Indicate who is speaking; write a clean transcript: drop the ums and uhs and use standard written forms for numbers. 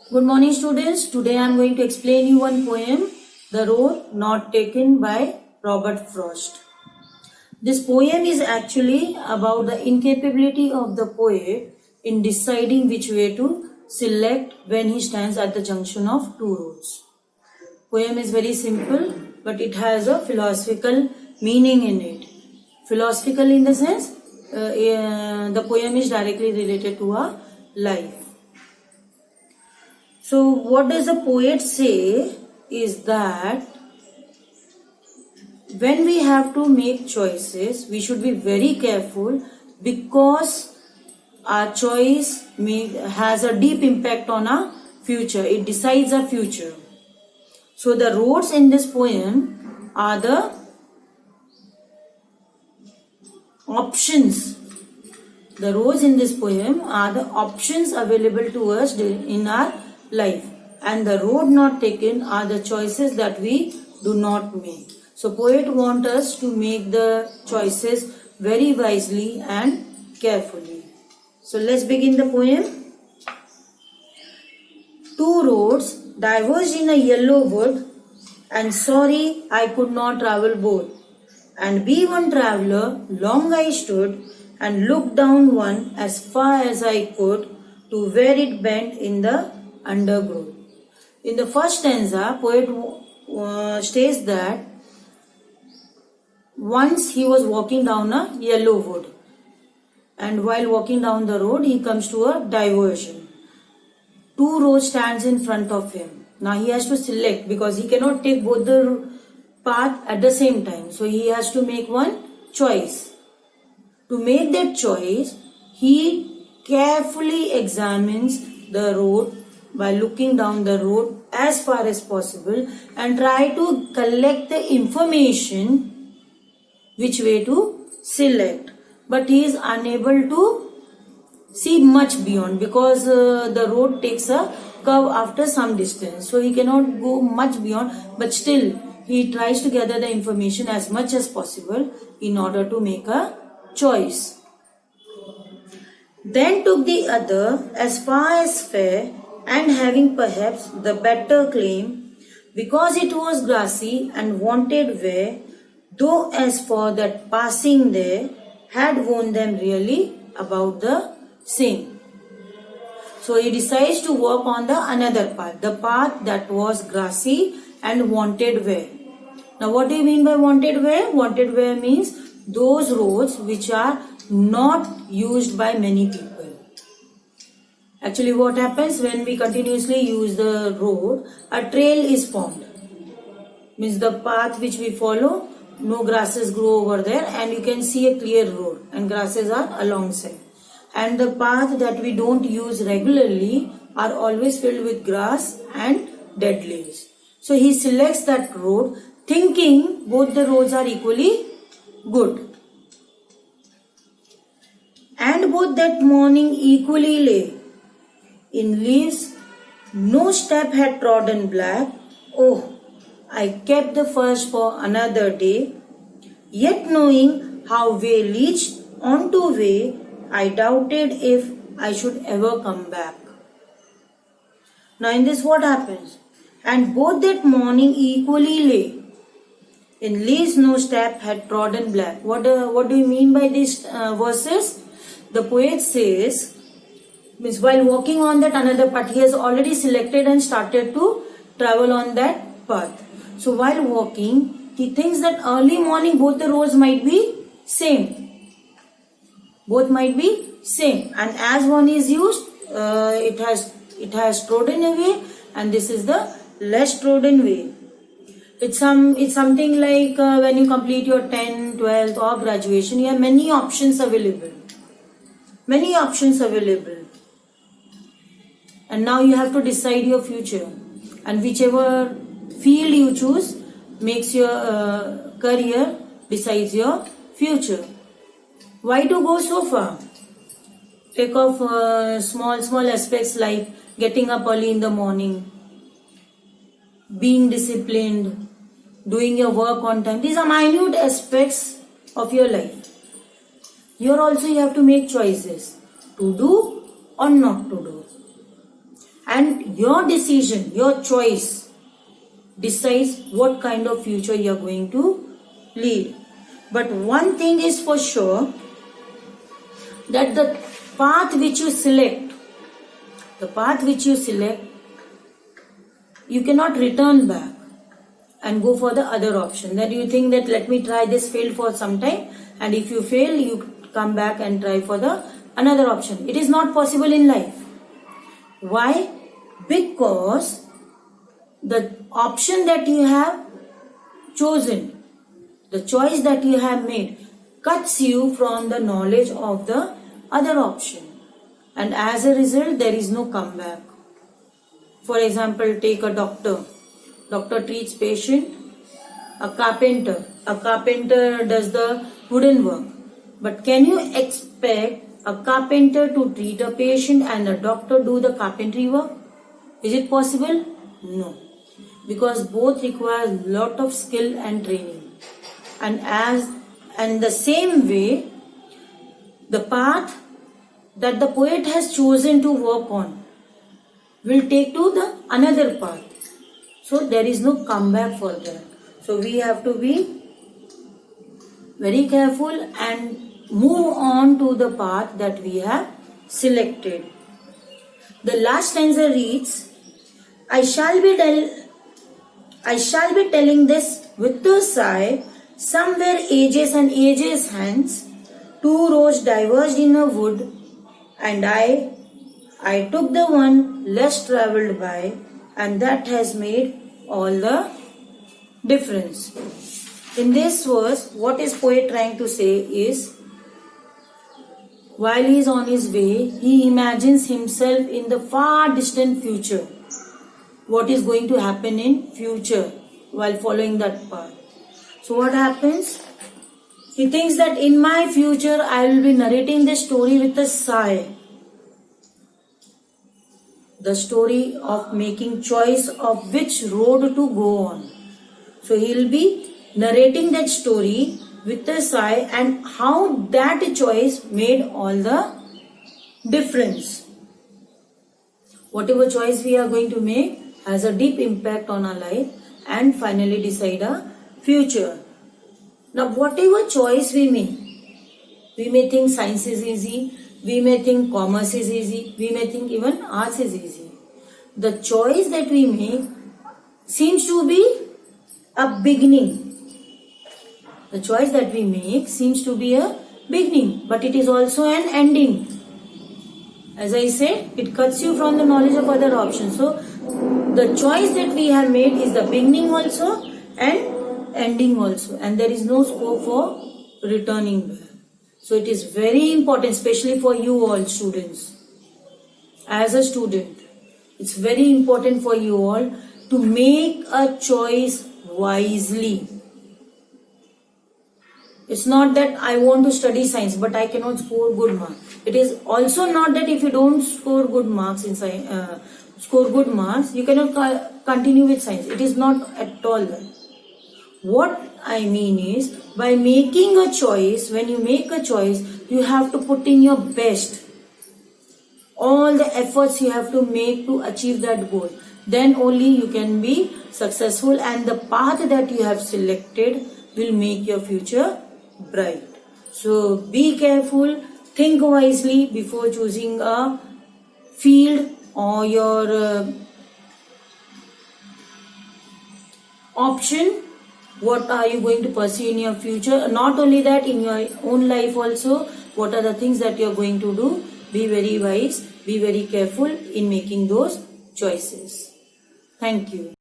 Speaker 1: Good morning students. Today I am going to explain you one poem, The Road Not Taken by Robert Frost. This poem is actually about the incapability of the poet in deciding which way to select when he stands at the junction of two roads. Poem is very simple, but it has a philosophical meaning in it. Philosophical in the sense, the poem is directly related to our life. So what does the poet say is that when we have to make choices, we should be very careful because our choice has a deep impact on our future. It decides our future. So the roads in this poem are the options. The roads in this poem are the options available to us in our life, and the road not taken are the choices that we do not make. So poet wants us to make the choices very wisely and carefully. So let's begin the poem. Two roads diverged in a yellow wood, and sorry I could not travel both. And be one traveller, long I stood, and looked down one as far as I could to where it bent in the undergrowth. In the first stanza, poet states that once he was walking down a yellow wood, and while walking down the road, he comes to a diversion. Two roads stands in front of him. Now he has to select because he cannot take both the path at the same time. So he has to make one choice. To make that choice, he carefully examines the road by looking down the road as far as possible and try to collect the information which way to select. But he is unable to see much beyond because the road takes a curve after some distance. So he cannot go much beyond, but still he tries to gather the information as much as possible in order to make a choice. Then took the other as far as fair, and having perhaps the better claim, because it was grassy and wanted wear, though as for that passing there, had worn them really about the same. So he decides to walk on the another path, the path that was grassy and wanted wear. Now what do you mean by wanted wear? Wanted wear means those roads which are not used by many people. Actually what happens when we continuously use the road, a trail is formed. Means the path which we follow, no grasses grow over there and you can see a clear road and grasses are alongside. And the path that we don't use regularly are always filled with grass and dead leaves. So he selects that road thinking both the roads are equally good. And both that morning equally lay in leaves, no step had trodden black. Oh, I kept the first for another day. Yet knowing how way leads on to way, I doubted if I should ever come back. Now in this what happens? And both that morning equally lay. In leaves no step had trodden black. What do you mean by these verses? The poet says, means while walking on that another path, he has already selected and started to travel on that path. So while walking, he thinks that early morning both the roads might be same. Both might be same, and as one is used, it has trodden away, and this is the less trodden way. It's something like when you complete your 10th, 12th or graduation, you have many options available. Many options available. And now you have to decide your future. And whichever field you choose makes your career, decides your future. Why to go so far? Take off small aspects like getting up early in the morning, being disciplined, doing your work on time. These are minute aspects of your life. Here also you have to make choices to do or not to do. and your decision, your choice decides what kind of future you are going to lead. But one thing is for sure, that the path which you select, you cannot return back and go for the other option. That you think that let me try this field for some time, and if you fail, you come back and try for the another option. It is not possible in life. Why? Because the option that you have chosen, the choice that you have made, cuts you from the knowledge of the other option, and as a result there is no comeback. For example, take a doctor. Doctor treats patient. A carpenter does the wooden work. But can you expect a carpenter to treat a patient and a doctor do the carpentry work? Is it possible? No, because both require lot of skill and training. And the same way, the path that the poet has chosen to work on will take to the another path. So there is no comeback for that. So we have to be very careful and move on to the path that we have selected. The last stanza reads, I shall be telling this with a sigh, somewhere ages and ages hence, two roads diverged in a wood, and I took the one less travelled by, and that has made all the difference. In this verse, what is poet trying to say is, while he is on his way, he imagines himself in the far distant future. What is going to happen in future while following that path. So what happens? He thinks that in my future I will be narrating this story with a sigh. The story of making choice of which road to go on. So he will be narrating that story with a sigh, and how that choice made all the difference. Whatever choice we are going to make has a deep impact on our life and finally decide our future. Now whatever choice we make, we may think science is easy, we may think commerce is easy, we may think even arts is easy. The choice that we make seems to be a beginning. The choice that we make seems to be a beginning, but it is also an ending. As I said, it cuts you from the knowledge of other options. So the choice that we have made is the beginning also and ending also, and there is no scope for returning back. So it is very important, especially for you all students. As a student, it's very important for you all to make a choice wisely. It's not that I want to study science but I cannot score good marks. It is also not that if you don't score good marks in science, you cannot continue with science. It is not at all that. What I mean is, by making a choice, when you make a choice, you have to put in your best. All the efforts you have to make to achieve that goal. Then only you can be successful, and the path that you have selected will make your future bright. So be careful, think wisely before choosing a field or your option. What are you going to pursue in your future? Not only that, in your own life also, what are the things that you are going to do? Be very wise, be very careful in making those choices. Thank you.